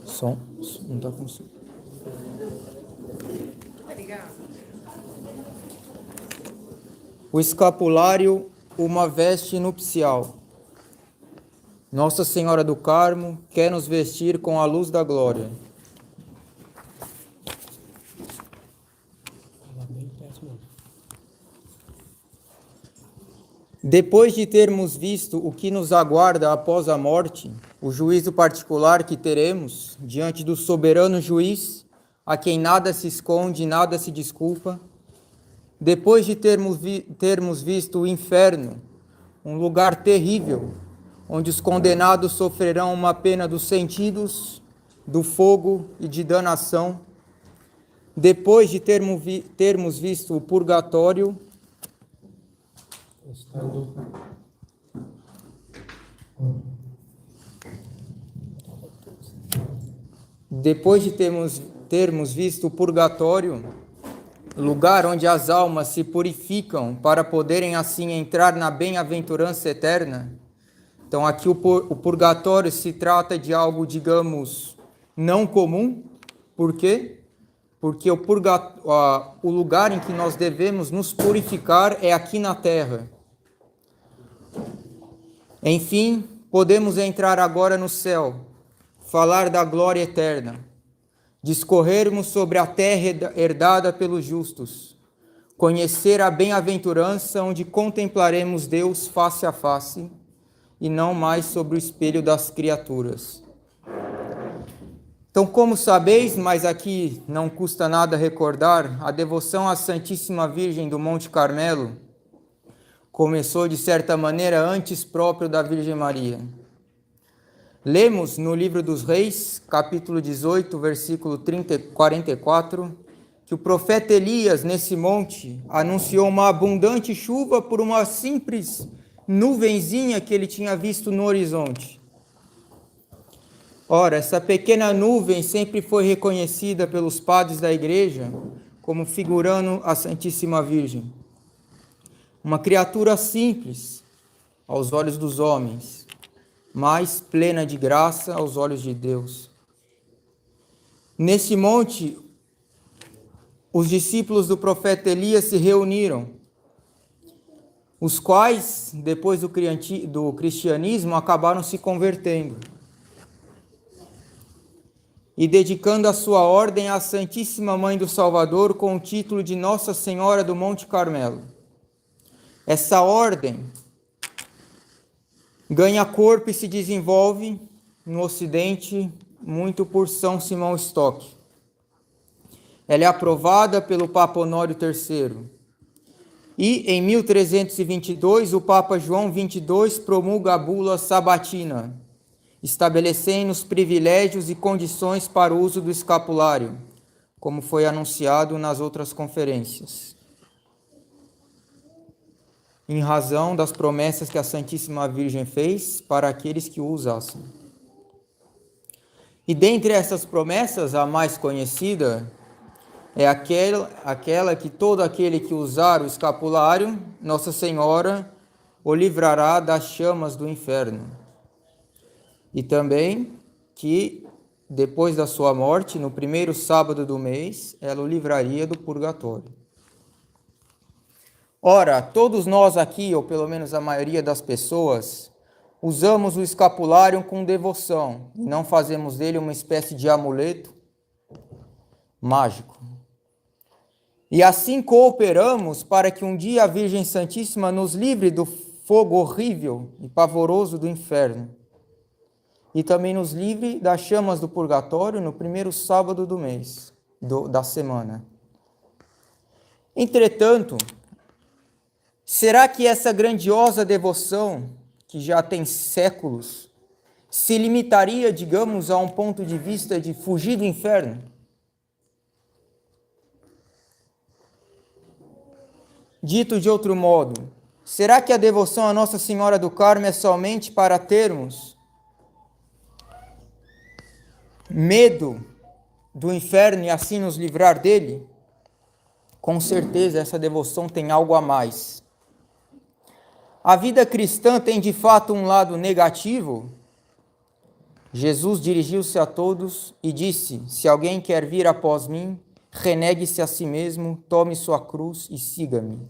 Som, não está com som. O escapulário, uma veste nupcial. Nossa Senhora do Carmo quer nos vestir com a luz da glória. Depois de termos visto o que nos aguarda após a morte, o juízo particular que teremos diante do soberano juiz, a quem nada se esconde, nada se desculpa, depois de termos visto o inferno, um lugar terrível, onde os condenados sofrerão uma pena dos sentidos, do fogo e de danação, depois de termos visto o purgatório, lugar onde as almas se purificam para poderem assim entrar na bem-aventurança eterna. Então aqui o purgatório se trata de algo, digamos, não comum. Por quê? Porque o lugar em que nós devemos nos purificar é aqui na terra. Enfim, podemos entrar agora no céu, falar da glória eterna, discorrermos sobre a terra herdada pelos justos, conhecer a bem-aventurança onde contemplaremos Deus face a face e não mais sobre o espelho das criaturas. Então, como sabeis, mas aqui não custa nada recordar, a devoção à Santíssima Virgem do Monte Carmelo começou, de certa maneira, antes próprio da Virgem Maria. Lemos no livro dos Reis, capítulo 18, versículo 44, que o profeta Elias, nesse monte, anunciou uma abundante chuva por uma simples nuvenzinha que ele tinha visto no horizonte. Ora, essa pequena nuvem sempre foi reconhecida pelos padres da igreja como figurando a Santíssima Virgem. Uma criatura simples aos olhos dos homens, mas plena de graça aos olhos de Deus. Nesse monte, os discípulos do profeta Elias se reuniram, os quais, depois do cristianismo, acabaram se convertendo e dedicando a sua ordem à Santíssima Mãe do Salvador com o título de Nossa Senhora do Monte Carmelo. Essa ordem ganha corpo e se desenvolve no Ocidente muito por São Simão Stock. Ela é aprovada pelo Papa Honório III. E, em 1322, o Papa João XXII promulga a bula sabatina, estabelecendo os privilégios e condições para o uso do escapulário, como foi anunciado nas outras conferências, em razão das promessas que a Santíssima Virgem fez para aqueles que o usassem. E dentre essas promessas, a mais conhecida é aquela que todo aquele que usar o escapulário, Nossa Senhora o livrará das chamas do inferno. E também que, depois da sua morte, no primeiro sábado do mês, ela o livraria do purgatório. Ora, todos nós aqui, ou pelo menos a maioria das pessoas, usamos o escapulário com devoção e não fazemos dele uma espécie de amuleto mágico. E assim cooperamos para que um dia a Virgem Santíssima nos livre do fogo horrível e pavoroso do inferno e também nos livre das chamas do purgatório no primeiro sábado do mês, da semana. Entretanto, será que essa grandiosa devoção, que já tem séculos, se limitaria, digamos, a um ponto de vista de fugir do inferno? Dito de outro modo, será que a devoção à Nossa Senhora do Carmo é somente para termos medo do inferno e assim nos livrar dele? Com certeza essa devoção tem algo a mais. A vida cristã tem de fato um lado negativo? Jesus dirigiu-se a todos e disse: se alguém quer vir após mim, renegue-se a si mesmo, tome sua cruz e siga-me.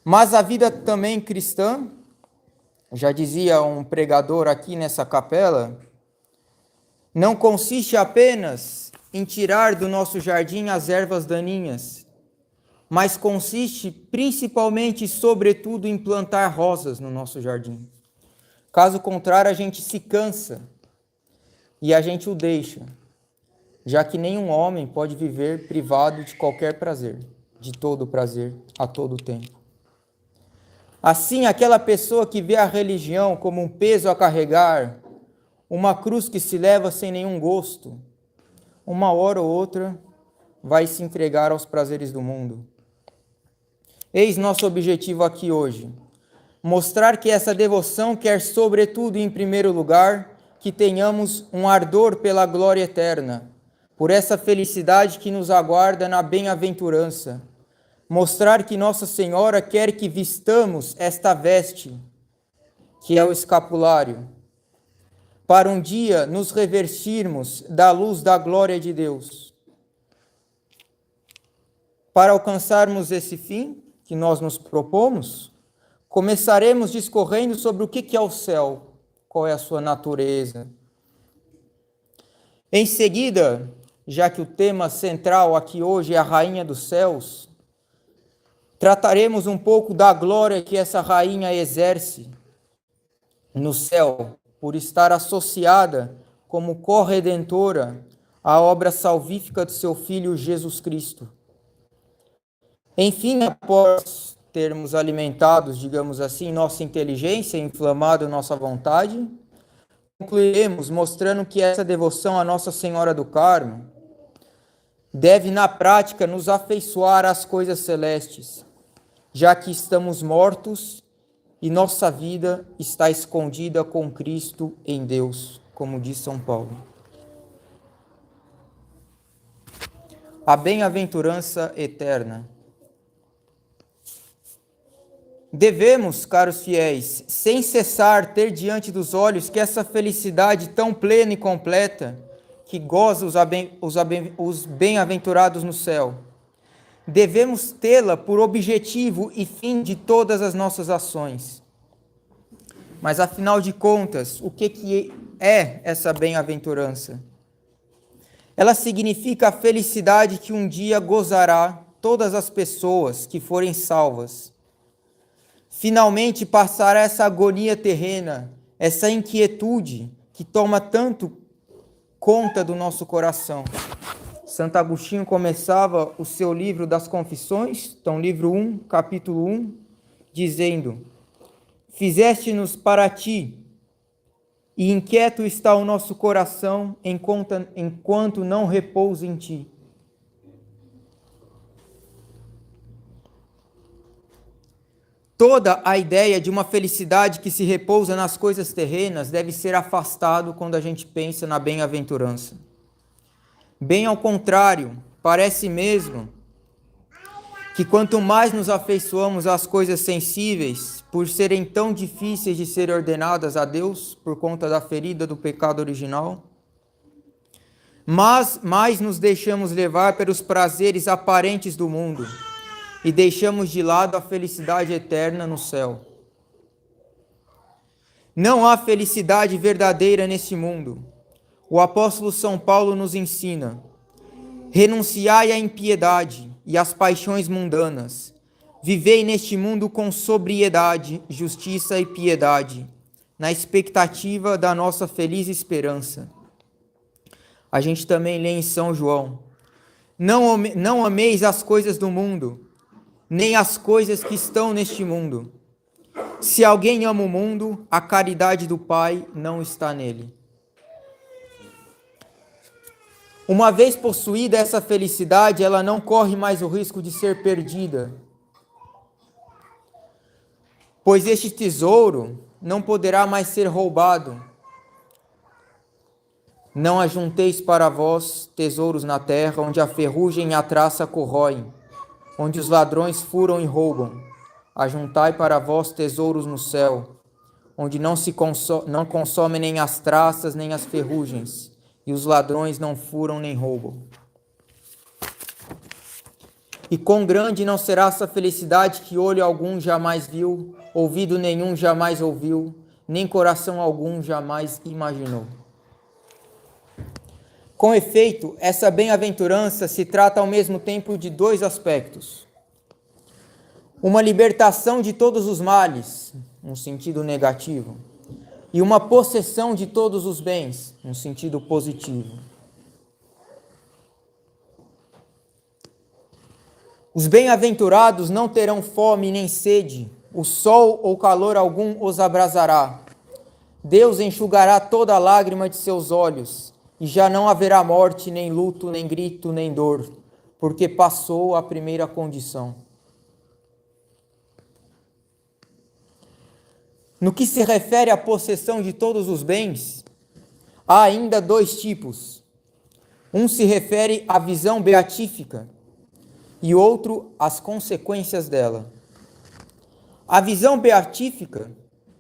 Mas a vida também cristã, já dizia um pregador aqui nessa capela, não consiste apenas em tirar do nosso jardim as ervas daninhas, mas consiste principalmente e sobretudo em plantar rosas no nosso jardim. Caso contrário, a gente se cansa e a gente o deixa, já que nenhum homem pode viver privado de qualquer prazer, de todo prazer, a todo tempo. Assim, aquela pessoa que vê a religião como um peso a carregar, uma cruz que se leva sem nenhum gosto, uma hora ou outra vai se entregar aos prazeres do mundo. Eis nosso objetivo aqui hoje: mostrar que essa devoção quer, sobretudo e em primeiro lugar, que tenhamos um ardor pela glória eterna, por essa felicidade que nos aguarda na bem-aventurança. Mostrar que Nossa Senhora quer que vistamos esta veste, que é o escapulário, para um dia nos revestirmos da luz da glória de Deus. Para alcançarmos esse fim que nós nos propomos, começaremos discorrendo sobre o que é o céu, qual é a sua natureza. Em seguida, já que o tema central aqui hoje é a Rainha dos Céus, trataremos um pouco da glória que essa rainha exerce no céu, por estar associada como corredentora à obra salvífica de seu Filho Jesus Cristo. Enfim, após termos alimentados, digamos assim, nossa inteligência, inflamado nossa vontade, concluiremos mostrando que essa devoção à Nossa Senhora do Carmo deve, na prática, nos afeiçoar às coisas celestes, já que estamos mortos e nossa vida está escondida com Cristo em Deus, como diz São Paulo. A bem-aventurança eterna. Devemos, caros fiéis, sem cessar ter diante dos olhos que essa felicidade tão plena e completa que goza os bem-aventurados no céu, devemos tê-la por objetivo e fim de todas as nossas ações. Mas, afinal de contas, o que é essa bem-aventurança? Ela significa a felicidade que um dia gozará todas as pessoas que forem salvas. Finalmente passará essa agonia terrena, essa inquietude que toma tanto conta do nosso coração. Santo Agostinho começava o seu livro das Confissões, então livro 1, capítulo 1, dizendo: fizeste-nos para ti, e inquieto está o nosso coração enquanto não repousa em ti. Toda a ideia de uma felicidade que se repousa nas coisas terrenas deve ser afastado quando a gente pensa na bem-aventurança. Bem ao contrário, parece mesmo que quanto mais nos afeiçoamos às coisas sensíveis, por serem tão difíceis de ser ordenadas a Deus por conta da ferida do pecado original, mas mais nos deixamos levar pelos prazeres aparentes do mundo e deixamos de lado a felicidade eterna no céu. Não há felicidade verdadeira neste mundo. O apóstolo São Paulo nos ensina: renunciai à impiedade e às paixões mundanas. Vivei neste mundo com sobriedade, justiça e piedade, na expectativa da nossa feliz esperança. A gente também lê em São João: não ameis as coisas do mundo, nem as coisas que estão neste mundo. Se alguém ama o mundo, a caridade do Pai não está nele. Uma vez possuída essa felicidade, ela não corre mais o risco de ser perdida, pois este tesouro não poderá mais ser roubado. Não ajunteis para vós tesouros na terra, onde a ferrugem e a traça corroem, onde os ladrões furam e roubam. ajuntai para vós tesouros no céu, onde não consomem nem as traças, nem as ferrugens, e os ladrões não furam nem roubam. E quão grande não será essa felicidade que olho algum jamais viu, ouvido nenhum jamais ouviu, nem coração algum jamais imaginou. Com efeito, essa bem-aventurança se trata ao mesmo tempo de dois aspectos. Uma libertação de todos os males, num sentido negativo, e uma possessão de todos os bens, num sentido positivo. Os bem-aventurados não terão fome nem sede, o sol ou calor algum os abrasará. Deus enxugará toda lágrima de seus olhos, e já não haverá morte, nem luto, nem grito, nem dor, porque passou a primeira condição. No que se refere à possessão de todos os bens, há ainda dois tipos. Um se refere à visão beatífica, e outro às consequências dela. A visão beatífica,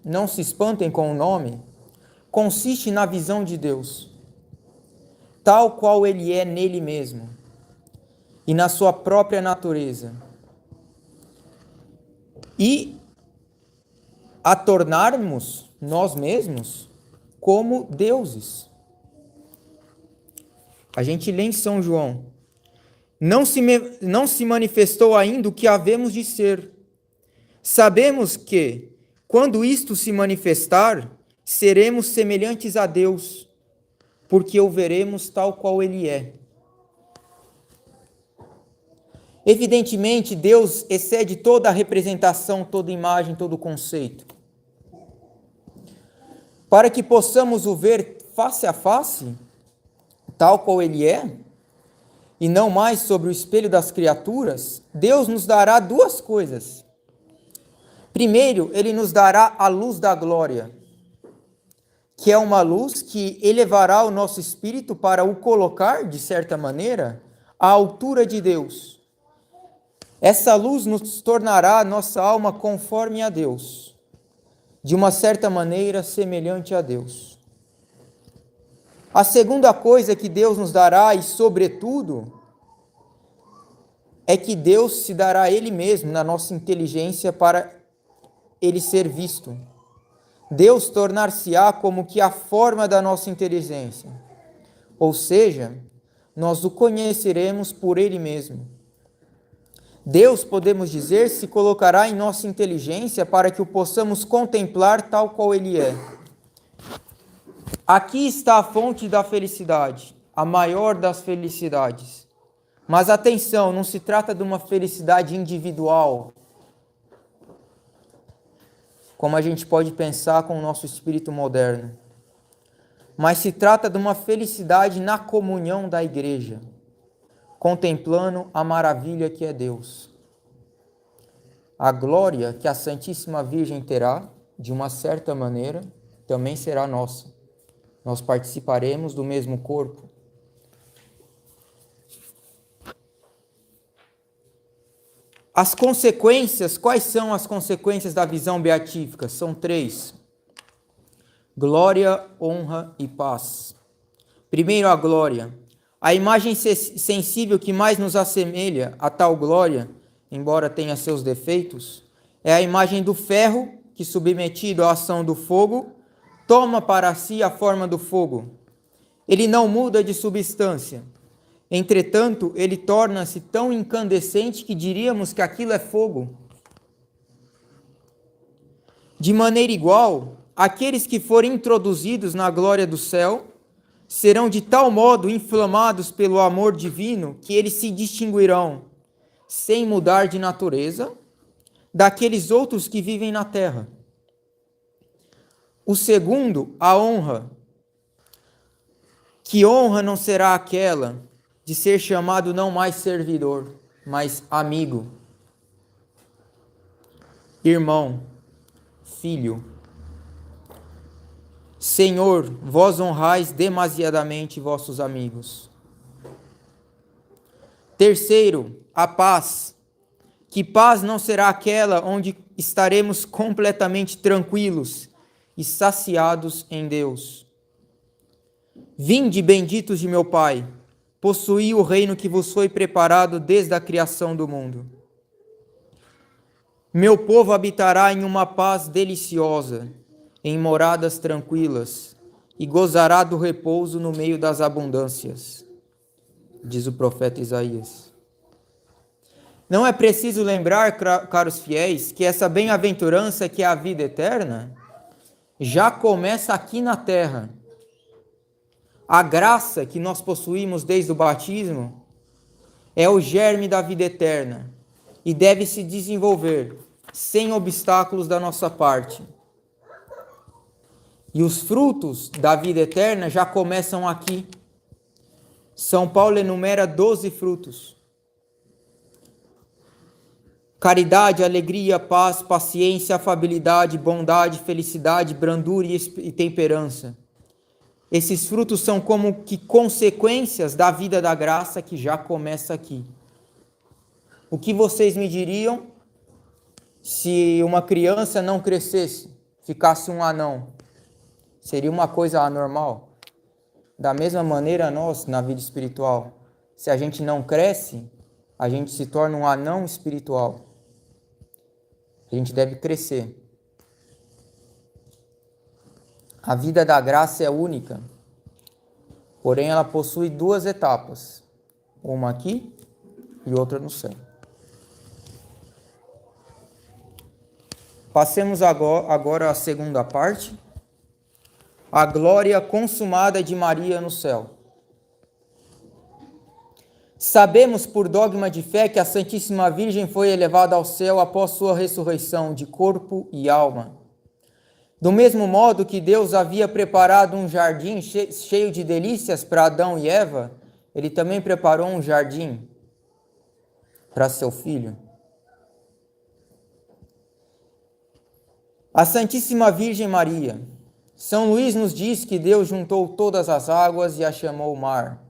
não se espantem com o nome, consiste na visão de Deus, tal qual Ele é nele mesmo e na sua própria natureza, e a tornarmos nós mesmos como deuses. A gente lê em São João: não se manifestou ainda o que havemos de ser. Sabemos que, quando isto se manifestar, seremos semelhantes a Deus, porque o veremos tal qual Ele é. Evidentemente, Deus excede toda a representação, toda imagem, todo conceito. Para que possamos o ver face a face, tal qual Ele é, e não mais sobre o espelho das criaturas, Deus nos dará duas coisas. Primeiro, Ele nos dará a luz da glória, que é uma luz que elevará o nosso espírito para o colocar, de certa maneira, à altura de Deus. Essa luz nos tornará a nossa alma conforme a Deus, de uma certa maneira semelhante a Deus. A segunda coisa que Deus nos dará, e sobretudo, é que Deus se dará a Ele mesmo na nossa inteligência para Ele ser visto. Deus tornar-se-á como que a forma da nossa inteligência. Ou seja, nós o conheceremos por Ele mesmo. Deus, podemos dizer, se colocará em nossa inteligência para que o possamos contemplar tal qual Ele é. Aqui está a fonte da felicidade, a maior das felicidades. Mas atenção, não se trata de uma felicidade individual, como a gente pode pensar com o nosso espírito moderno. Mas se trata de uma felicidade na comunhão da igreja, contemplando a maravilha que é Deus. A glória que a Santíssima Virgem terá, de uma certa maneira, também será nossa. Nós participaremos do mesmo corpo. As consequências, quais são as consequências da visão beatífica? São três: glória, honra e paz. Primeiro, a glória. A imagem sensível que mais nos assemelha a tal glória, embora tenha seus defeitos, é a imagem do ferro que, submetido à ação do fogo, toma para si a forma do fogo. Ele não muda de substância. Entretanto, ele torna-se tão incandescente que diríamos que aquilo é fogo. De maneira igual, aqueles que forem introduzidos na glória do céu serão de tal modo inflamados pelo amor divino que eles se distinguirão, sem mudar de natureza, daqueles outros que vivem na terra. O segundo, a honra. Que honra não será aquela de ser chamado não mais servidor, mas amigo, irmão, filho. Senhor, vós honrais demasiadamente vossos amigos. Terceiro, a paz. Que paz não será aquela onde estaremos completamente tranquilos e saciados em Deus? Vinde, benditos de meu Pai, possuí o reino que vos foi preparado desde a criação do mundo. Meu povo habitará em uma paz deliciosa, em moradas tranquilas, e gozará do repouso no meio das abundâncias, diz o profeta Isaías. Não é preciso lembrar, caros fiéis, que essa bem-aventurança, que é a vida eterna, já começa aqui na terra. A graça que nós possuímos desde o batismo é o germe da vida eterna e deve se desenvolver sem obstáculos da nossa parte. E os frutos da vida eterna já começam aqui. São Paulo enumera 12 frutos. Caridade, alegria, paz, paciência, afabilidade, bondade, felicidade, brandura e temperança. Esses frutos são como que consequências da vida da graça que já começa aqui. O que vocês me diriam se uma criança não crescesse, ficasse um anão? Seria uma coisa anormal? Da mesma maneira nós, na vida espiritual, se a gente não cresce, a gente se torna um anão espiritual. A gente deve crescer. A vida da graça é única, porém ela possui 2 etapas, uma aqui e outra no céu. Passemos agora à segunda parte, a glória consumada de Maria no céu. Sabemos por dogma de fé que a Santíssima Virgem foi elevada ao céu após sua ressurreição de corpo e alma. Do mesmo modo que Deus havia preparado um jardim cheio de delícias para Adão e Eva, Ele também preparou um jardim para seu filho. A Santíssima Virgem Maria. São Luís nos diz que Deus juntou todas as águas e a chamou mar.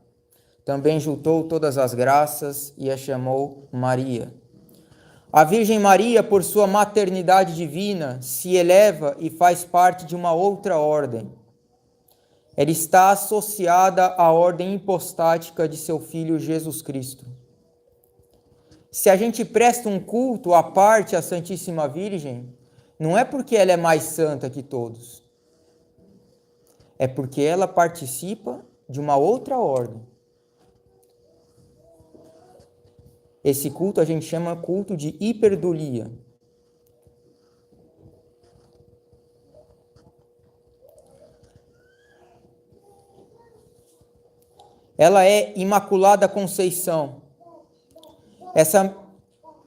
Também juntou todas as graças e a chamou Maria. A Virgem Maria, por sua maternidade divina, se eleva e faz parte de uma outra ordem. Ela está associada à ordem hipostática de seu Filho Jesus Cristo. Se a gente presta um culto à parte à Santíssima Virgem, não é porque ela é mais santa que todos. É porque ela participa de uma outra ordem. Esse culto a gente chama culto de hiperdulia. Ela é Imaculada Conceição. Essa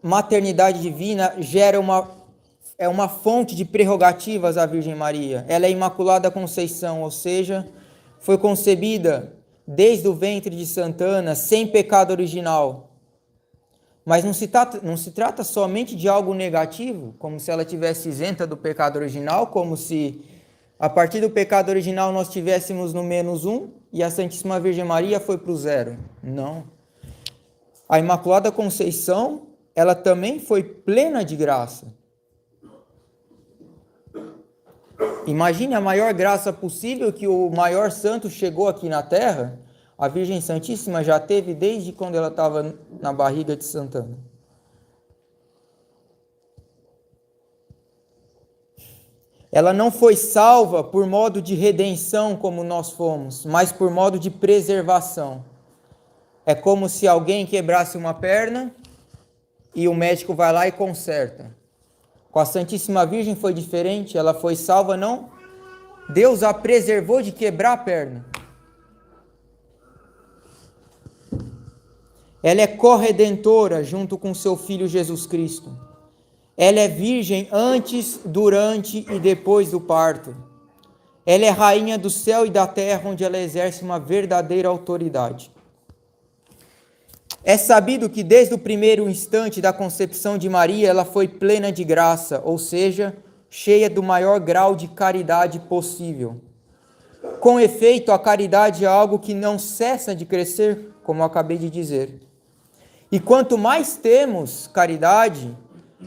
maternidade divina gera uma fonte de prerrogativas à Virgem Maria. Ela é Imaculada Conceição, ou seja, foi concebida desde o ventre de Santana, sem pecado original. Mas não se trata somente de algo negativo, como se ela tivesse isenta do pecado original, como se a partir do pecado original nós estivéssemos no -1 e a Santíssima Virgem Maria foi para o 0. Não. A Imaculada Conceição, ela também foi plena de graça. Imagine a maior graça possível que o maior santo chegou aqui na Terra. A Virgem Santíssima já teve desde quando ela estava na barriga de Santana. Ela não foi salva por modo de redenção como nós fomos, mas por modo de preservação. É como se alguém quebrasse uma perna e o médico vai lá e conserta. Com a Santíssima Virgem foi diferente, ela foi salva não. Deus a preservou de quebrar a perna. Ela é corredentora junto com seu Filho Jesus Cristo. Ela é virgem antes, durante e depois do parto. Ela é rainha do céu e da terra, onde ela exerce uma verdadeira autoridade. É sabido que desde o primeiro instante da concepção de Maria, ela foi plena de graça, ou seja, cheia do maior grau de caridade possível. Com efeito, a caridade é algo que não cessa de crescer, como eu acabei de dizer. E quanto mais temos caridade,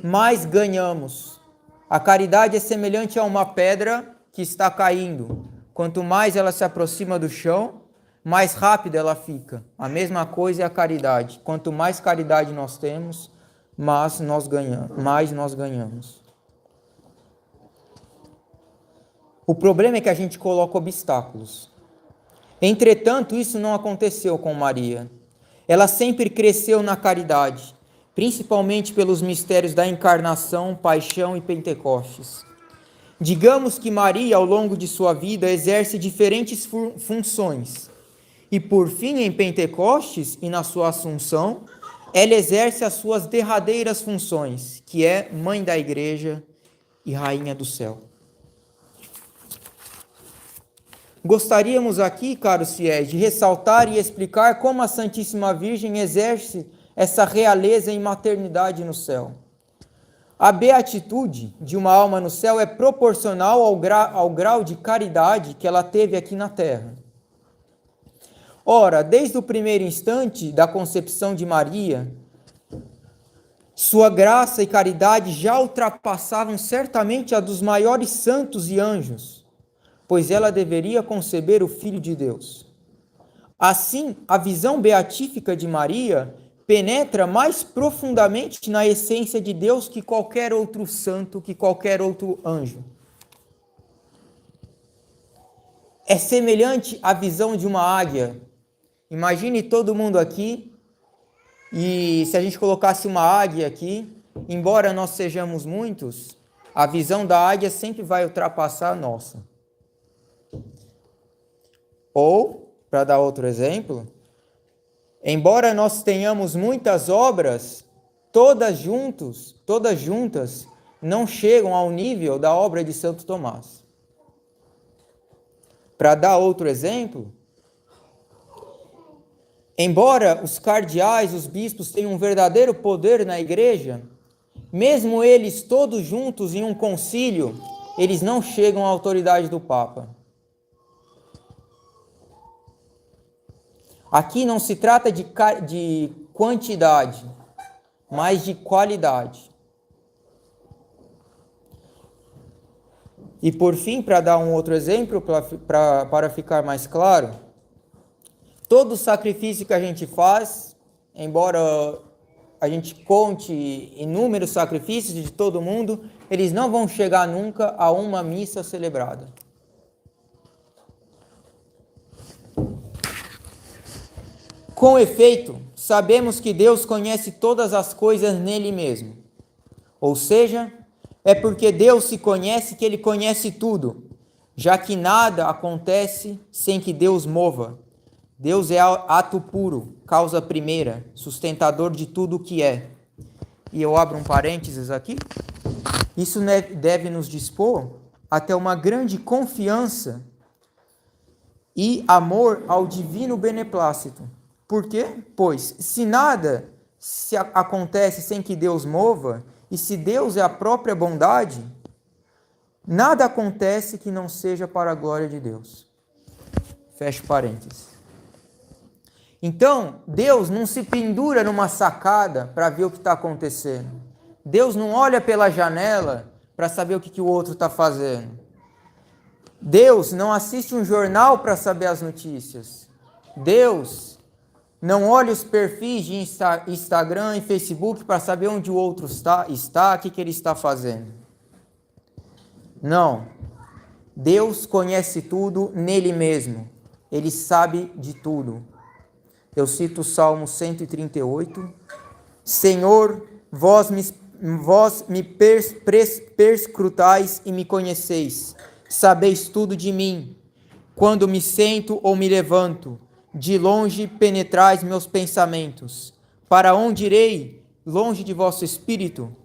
mais ganhamos. A caridade é semelhante a uma pedra que está caindo. Quanto mais ela se aproxima do chão, mais rápida ela fica. A mesma coisa é a caridade. Quanto mais caridade nós temos, mais nós ganhamos. O problema é que a gente coloca obstáculos. Entretanto, isso não aconteceu com Maria. Ela sempre cresceu na caridade, principalmente pelos mistérios da encarnação, paixão e Pentecostes. Digamos que Maria, ao longo de sua vida, exerce diferentes funções. E por fim, em Pentecostes e na sua Assunção, ela exerce as suas derradeiras funções, que é Mãe da Igreja e Rainha do Céu. Gostaríamos aqui, caros fiéis, de ressaltar e explicar como a Santíssima Virgem exerce essa realeza e maternidade no céu. A beatitude de uma alma no céu é proporcional ao grau de caridade que ela teve aqui na terra. Ora, desde o primeiro instante da concepção de Maria, sua graça e caridade já ultrapassavam certamente a dos maiores santos e anjos, pois ela deveria conceber o Filho de Deus. Assim, a visão beatífica de Maria penetra mais profundamente na essência de Deus que qualquer outro santo, que qualquer outro anjo. É semelhante à visão de uma águia. Imagine todo mundo aqui, e se a gente colocasse uma águia aqui, embora nós sejamos muitos, a visão da águia sempre vai ultrapassar a nossa. Ou, para dar outro exemplo, embora nós tenhamos muitas obras, todas juntas, não chegam ao nível da obra de Santo Tomás. Para dar outro exemplo, embora os cardeais, os bispos tenham um verdadeiro poder na igreja, mesmo eles todos juntos em um concílio, eles não chegam à autoridade do Papa. Aqui não se trata de quantidade, mas de qualidade. E por fim, para dar um outro exemplo, para ficar mais claro, todo sacrifício que a gente faz, embora a gente conte inúmeros sacrifícios de todo mundo, eles não vão chegar nunca a uma missa celebrada. Com efeito, sabemos que Deus conhece todas as coisas nele mesmo. Ou seja, é porque Deus se conhece que ele conhece tudo, já que nada acontece sem que Deus mova. Deus é ato puro, causa primeira, sustentador de tudo o que é. E eu abro um parênteses aqui. Isso deve nos dispor até uma grande confiança e amor ao divino beneplácito. Por quê? Pois, se nada acontece sem que Deus mova, e se Deus é a própria bondade, nada acontece que não seja para a glória de Deus. Fecho parênteses. Então, Deus não se pendura numa sacada para ver o que está acontecendo. Deus não olha pela janela para saber o que o outro está fazendo. Deus não assiste um jornal para saber as notícias. Deus não olha os perfis de Instagram e Facebook para saber onde o outro está, o que ele está fazendo. Não. Deus conhece tudo nele mesmo. Ele sabe de tudo. Eu cito o Salmo 138. Senhor, vós me perscrutais e me conheceis. Sabeis tudo de mim. Quando me sento ou me levanto, de longe penetrais meus pensamentos. Para onde irei? Longe de vosso espírito?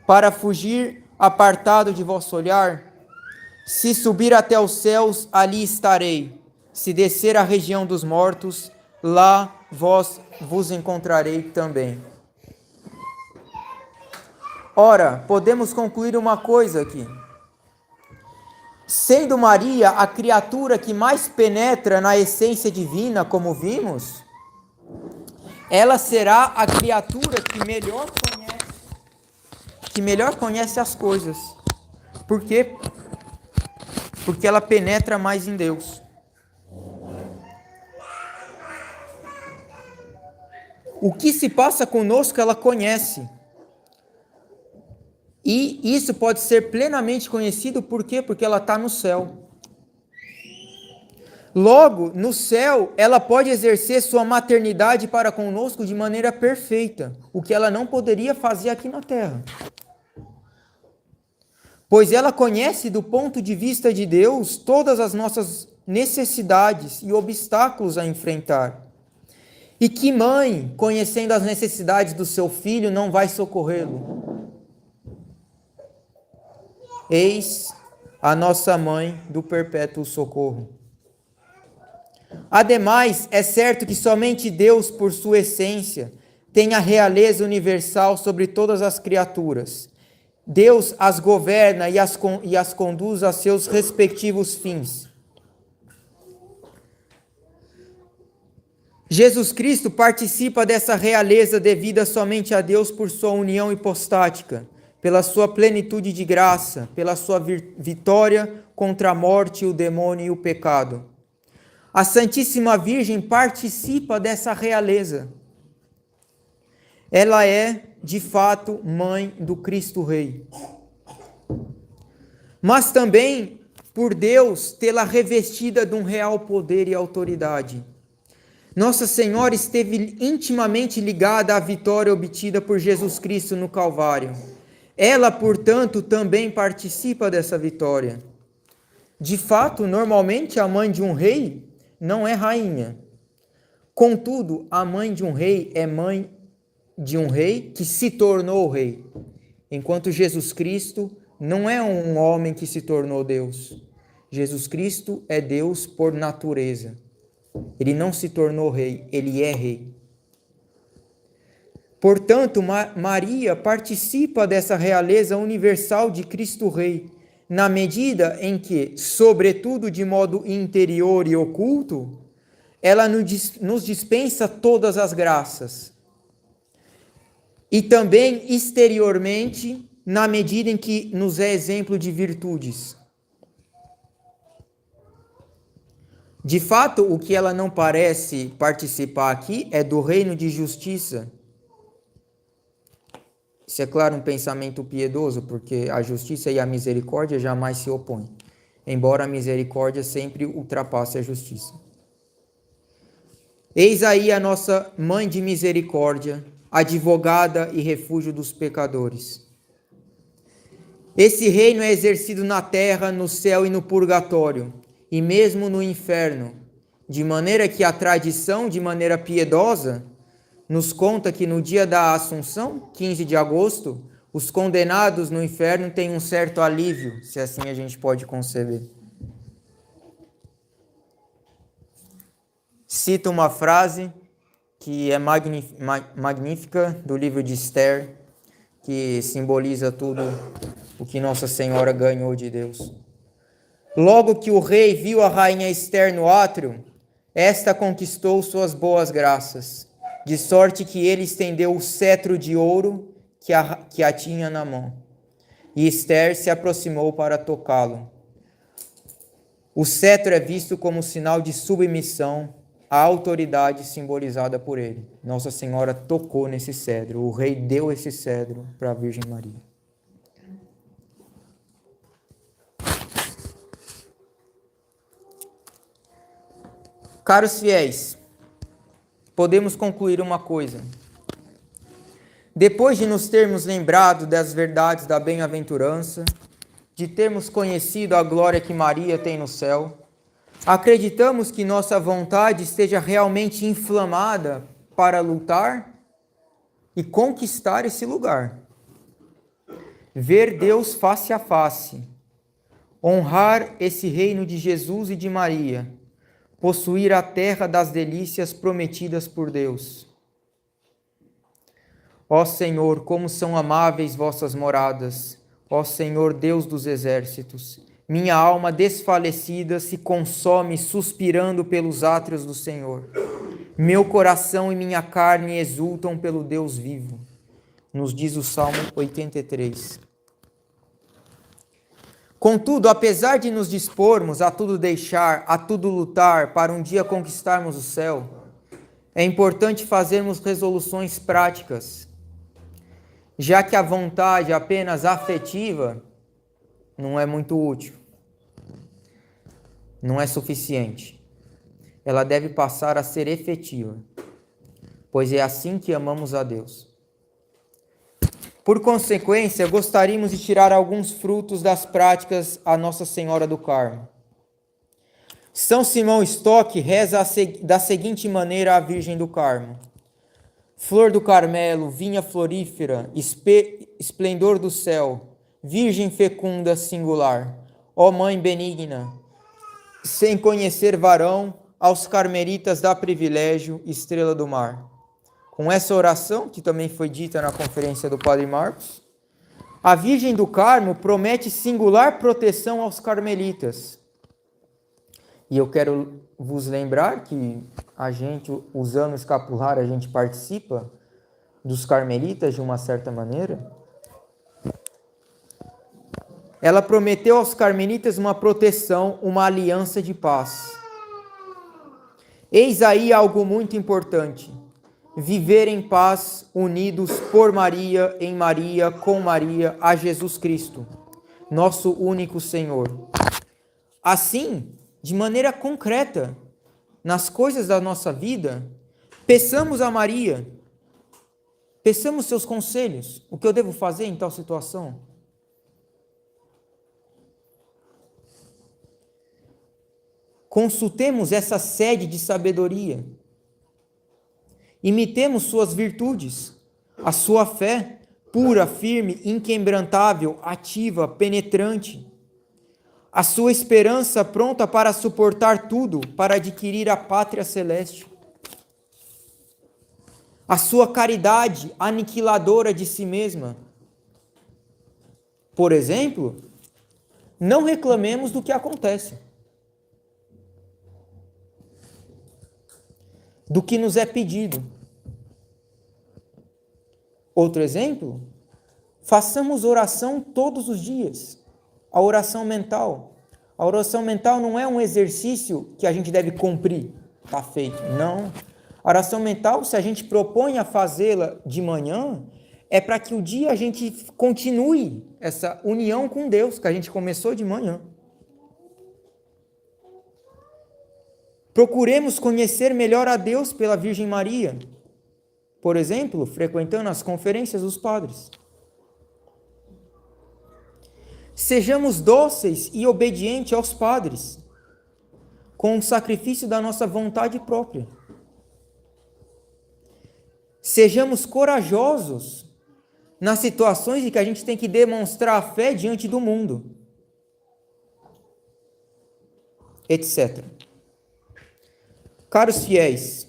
Para fugir apartado de vosso olhar? Se subir até os céus, ali estarei. Se descer à região dos mortos, lá vos encontrarei também. Ora, podemos concluir uma coisa aqui. Sendo Maria a criatura que mais penetra na essência divina, como vimos, ela será a criatura que melhor conhece as coisas. Por quê? Porque ela penetra mais em Deus. O que se passa conosco, ela conhece. E isso pode ser plenamente conhecido, por quê? Porque ela está no céu. Logo, no céu, ela pode exercer sua maternidade para conosco de maneira perfeita, o que ela não poderia fazer aqui na terra. Pois ela conhece do ponto de vista de Deus todas as nossas necessidades e obstáculos a enfrentar. E que mãe, conhecendo as necessidades do seu filho, não vai socorrê-lo? Eis a nossa mãe do perpétuo socorro. Ademais, é certo que somente Deus, por sua essência, tem a realeza universal sobre todas as criaturas. Deus as governa e as conduz a seus respectivos fins. Jesus Cristo participa dessa realeza devida somente a Deus por sua união hipostática, pela sua plenitude de graça, pela sua vitória contra a morte, o demônio e o pecado. A Santíssima Virgem participa dessa realeza. Ela é, de fato, mãe do Cristo Rei. Mas também, por Deus, tê-la revestida de um real poder e autoridade. Nossa Senhora esteve intimamente ligada à vitória obtida por Jesus Cristo no Calvário. Ela, portanto, também participa dessa vitória. De fato, normalmente a mãe de um rei não é rainha. Contudo, a mãe de um rei é mãe de um rei que se tornou rei. Enquanto Jesus Cristo não é um homem que se tornou Deus. Jesus Cristo é Deus por natureza. Ele não se tornou rei, ele é rei. Portanto, Maria participa dessa realeza universal de Cristo Rei, na medida em que, sobretudo de modo interior e oculto, ela nos dispensa todas as graças. E também exteriormente, na medida em que nos é exemplo de virtudes. De fato, o que ela não parece participar aqui é do reino de justiça. Isso é claro um pensamento piedoso, porque a justiça e a misericórdia jamais se opõem, embora a misericórdia sempre ultrapasse a justiça. Eis aí a nossa mãe de misericórdia, advogada e refúgio dos pecadores. Esse reino é exercido na terra, no céu e no purgatório, e mesmo no inferno, de maneira que a tradição, de maneira piedosa, nos conta que no dia da Assunção, 15 de agosto, os condenados no inferno têm um certo alívio, se assim a gente pode conceber. Cito uma frase que é magnífica do livro de Esther, que simboliza tudo o que Nossa Senhora ganhou de Deus. Logo que o rei viu a rainha Esther no átrio, esta conquistou suas boas graças, de sorte que ele estendeu o cetro de ouro que a tinha na mão. E Esther se aproximou para tocá-lo. O cetro é visto como sinal de submissão à autoridade simbolizada por ele. Nossa Senhora tocou nesse cedro, o rei deu esse cedro para a Virgem Maria. Caros fiéis, podemos concluir uma coisa. Depois de nos termos lembrado das verdades da bem-aventurança, de termos conhecido a glória que Maria tem no céu, acreditamos que nossa vontade esteja realmente inflamada para lutar e conquistar esse lugar. Ver Deus face a face, honrar esse reino de Jesus e de Maria, possuir a terra das delícias prometidas por Deus. Ó Senhor, como são amáveis vossas moradas, ó Senhor Deus dos exércitos. Minha alma desfalecida se consome suspirando pelos átrios do Senhor. Meu coração e minha carne exultam pelo Deus vivo, nos diz o Salmo 83. Contudo, apesar de nos dispormos a tudo deixar, a tudo lutar, para um dia conquistarmos o céu, é importante fazermos resoluções práticas, já que a vontade apenas afetiva não é muito útil, não é suficiente. Ela deve passar a ser efetiva, pois é assim que amamos a Deus. Por consequência, gostaríamos de tirar alguns frutos das práticas a Nossa Senhora do Carmo. São Simão Stock reza da seguinte maneira à Virgem do Carmo: Flor do Carmelo, vinha florífera, esplendor do céu, Virgem fecunda singular, ó Mãe benigna, sem conhecer varão, aos carmelitas dá privilégio, estrela do mar. Com essa oração, que também foi dita na conferência do Padre Marcos, a Virgem do Carmo promete singular proteção aos carmelitas. E eu quero vos lembrar que a gente, usando o escapular, a gente participa dos carmelitas de uma certa maneira. Ela prometeu aos carmelitas uma proteção, uma aliança de paz. Eis aí algo muito importante: viver em paz, unidos por Maria, em Maria, com Maria, a Jesus Cristo, nosso único Senhor. Assim, de maneira concreta, nas coisas da nossa vida, peçamos a Maria, peçamos seus conselhos, o que eu devo fazer em tal situação. Consultemos essa sede de sabedoria. Imitemos suas virtudes, a sua fé, pura, firme, inquebrantável, ativa, penetrante. A sua esperança pronta para suportar tudo, para adquirir a pátria celeste. A sua caridade aniquiladora de si mesma. Por exemplo, não reclamemos do que acontece, do que nos é pedido. Outro exemplo, façamos oração todos os dias, a oração mental. A oração mental não é um exercício que a gente deve cumprir, está feito, não. A oração mental, se a gente propõe a fazê-la de manhã, é para que o dia a gente continue essa união com Deus, que a gente começou de manhã. Procuremos conhecer melhor a Deus pela Virgem Maria, por exemplo, frequentando as conferências dos padres. Sejamos dóceis e obedientes aos padres, com o sacrifício da nossa vontade própria. Sejamos corajosos nas situações em que a gente tem que demonstrar a fé diante do mundo, etc. Caros fiéis,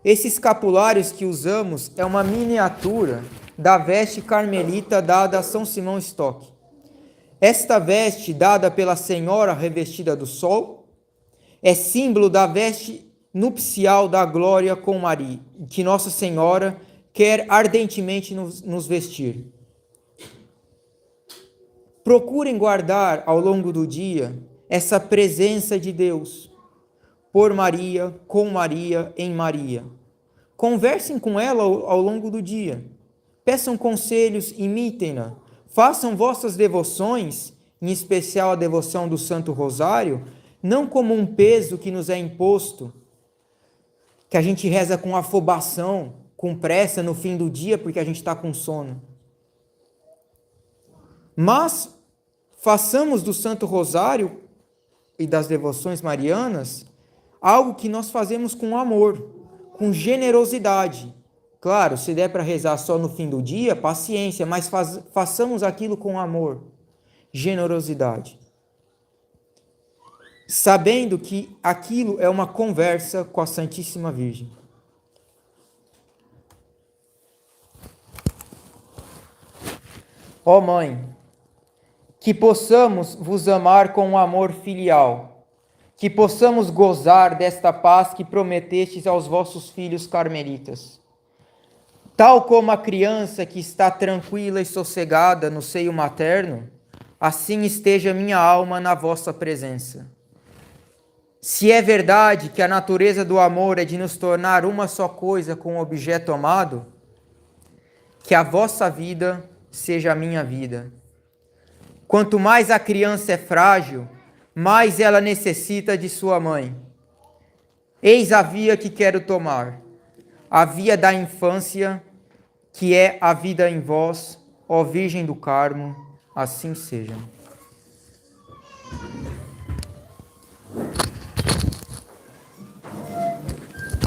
esses escapulários que usamos é uma miniatura da veste carmelita dada a São Simão Stock. Esta veste, dada pela Senhora revestida do sol, é símbolo da veste nupcial da glória com Maria, que Nossa Senhora quer ardentemente nos vestir. Procurem guardar ao longo do dia essa presença de Deus, por Maria, com Maria, em Maria. Conversem com ela ao longo do dia. Peçam conselhos, imitem-na. Façam vossas devoções, em especial a devoção do Santo Rosário, não como um peso que nos é imposto, que a gente reza com afobação, com pressa no fim do dia porque a gente está com sono. Mas façamos do Santo Rosário e das devoções marianas algo que nós fazemos com amor, com generosidade. Claro, se der para rezar só no fim do dia, paciência, mas façamos aquilo com amor, generosidade. Sabendo que aquilo é uma conversa com a Santíssima Virgem. Ó Mãe, que possamos vos amar com um amor filial, que possamos gozar desta paz que prometestes aos vossos filhos carmelitas. Tal como a criança que está tranquila e sossegada no seio materno, assim esteja minha alma na vossa presença. Se é verdade que a natureza do amor é de nos tornar uma só coisa com o objeto amado, que a vossa vida seja a minha vida. Quanto mais a criança é frágil, mais ela necessita de sua mãe. Eis a via que quero tomar, a via da infância, que é a vida em vós, ó Virgem do Carmo, assim seja.